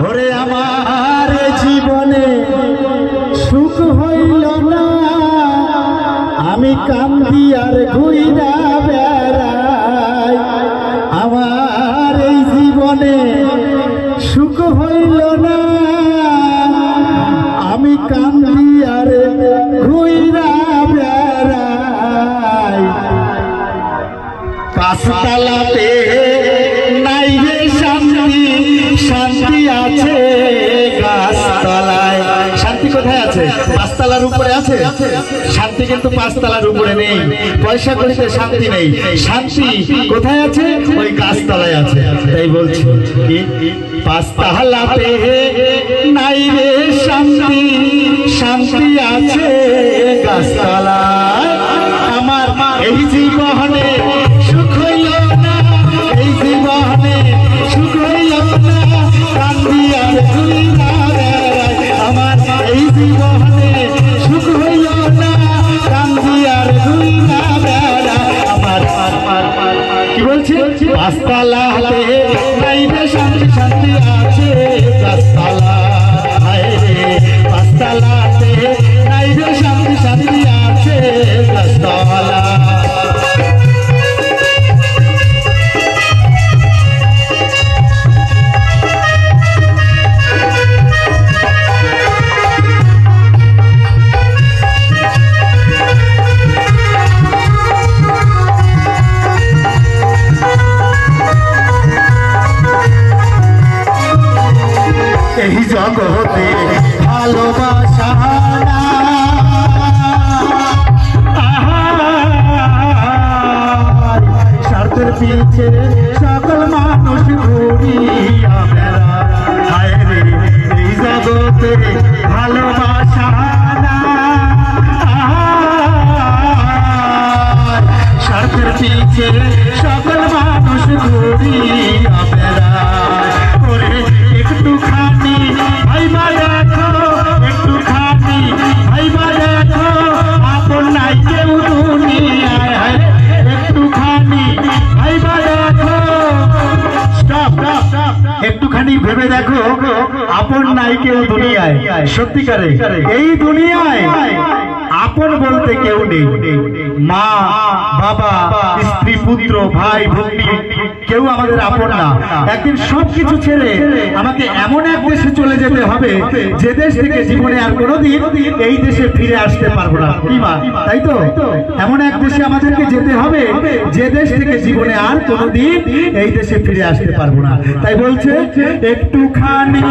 ওরে আমার জীবনে সুখ হইল না, আমি কান্দি আর ঘুইরা বেড়াই। আমার এই জীবনে সুখ হইল না, আমি কান্দি আর ঘুইরা বেড়াই। পাঁচতলাতে নাই রে শান্তি, শান্তি আছে গাছতলায়। শান্তি কোথায় আছে? পাঁচতলার উপরে আছে শান্তি, কিন্তু পাঁচতলার উপরে নেই। পয়সা করিতে শান্তি নেই, শান্তি কোথায় আছে? ওই গাছতলায় আছে। তাই বলছি পাঁচতলাতে নাই রে শান্তি, শান্তি আছে গাছতলায়। আমার এই জীবনে সুখ হইল না, এই জীবনে সুখ হইল না, কান্দি আর ঘুইরা বেড়াই। আমার এই জীবনে সুখ হইল না, কান্দি আর ঘুইরা বেড়াই। আমার কি বলছে? পাঁচতলাতে নাই রে শান্তি, শান্তি আছে গাছতলায় রে। পাঁচতলাতে নাই রে শান্তি, শান্তি আছে গাছতলায়। এই জগতে ভালোবাসা না, স্বার্থের পিছে সকল মানুষ ঘুরিয়া বেড়ায়। হায় রে এই জগতে ভালোবাসা না, স্বার্থের পিছে সকল মানুষ ঘুরিয়া বেড়ায়। ওরে একটুখানি ভাইবা দেখো, একটুখানি ভাইবা দেখো, আপন নাই কেউ দুনিয়ায়। একটুখানি ভাইবা দেখো, স্টপ, একটুখানি ভেবে দেখো, আপন নাই কেউ দুনিয়ায়। সত্যিকারে এই দুনিয়ায় আপন বলতে কেউ নেই। মা, বাবা, স্ত্রী, পুত্র, ভাই, ভগ্নী, কেউ আমাদের আপন না। একদিন সবকিছু ছেড়ে আমাকে এমন এক দেশে চলে যেতে হবে যে দেশ থেকে জীবনে আর কোনোদিন এই দেশে ফিরে আসতে পারবো না। কি মা, তাই তো? এমন এক দেশে আমাদেরকে যেতে হবে যে দেশ থেকে জীবনে আর কোনোদিন এই দেশে ফিরে আসতে পারবো না। তাই বলছে একটুখানি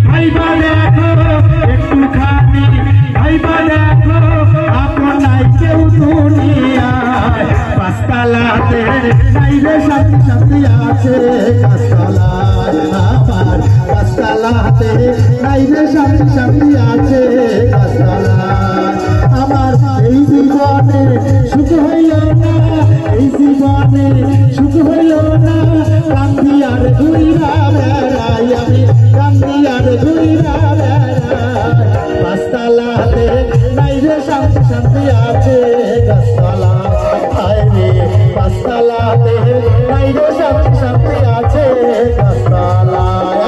ভাইবা দেখো, একটুখানি ভাইবা দেখো, আপন নাই কেউ দুনিয়ায়। পাঁচতলাতে নাই রে শান্তি, শান্তি আছে গাছতলায়। আমার পাঁচতলাতে নাই রে শান্তি, শান্তি আছে গাছতলায়। আমার এই জীবনে সুখ হইল না, এই জীবনে সুখ হইল না, কান্দি আর ঘুইরা বেড়াই। আমি কান্দি আর ঘুইরা বেড়াই। পাঁচতলাতে নাই রে শান্তি, শান্তি আছে গাছতলায়। হায় রে পাঁচতলাতে নাই রে শান্তি, শান্তি আছে গাছতলায়।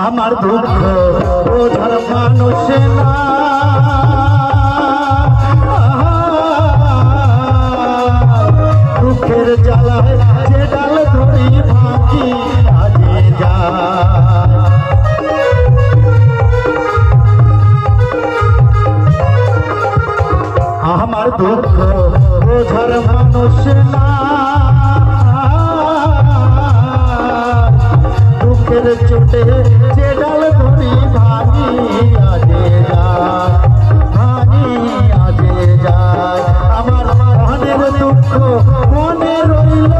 আমার দুঃখ বোঝার মানুষ না, দুঃখের জ্বালায় যে ডাল ধরি ভাঙি আজে যায়। আমার দুঃখ বোঝার মানুষ না, দুঃখের চোটে যে ডাল ধরি ভাঙি আজে যায়, ভাঙি আজে যায়। আমার মনের দুঃখ মনে রইল,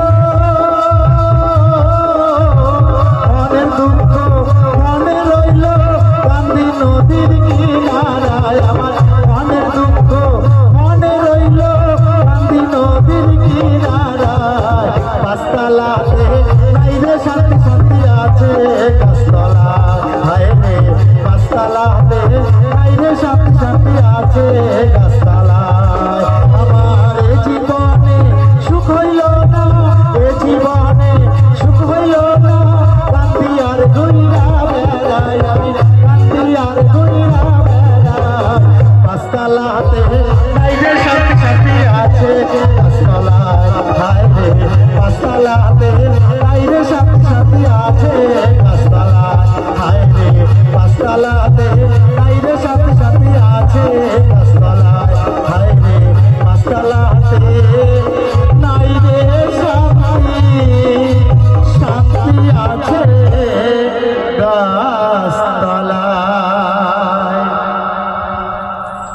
মনের দুঃখ মনে রইল। নদীর কিনারায় আমার মনের দুঃখ মনে রইল কান্দি নদীর কিনারায় পাঁচতলাতে নাই রে শান্তি শান্তি আছে গাছতলা হায় রে পাঁচতলাতে নাই রে শান্তি শান্তি আছে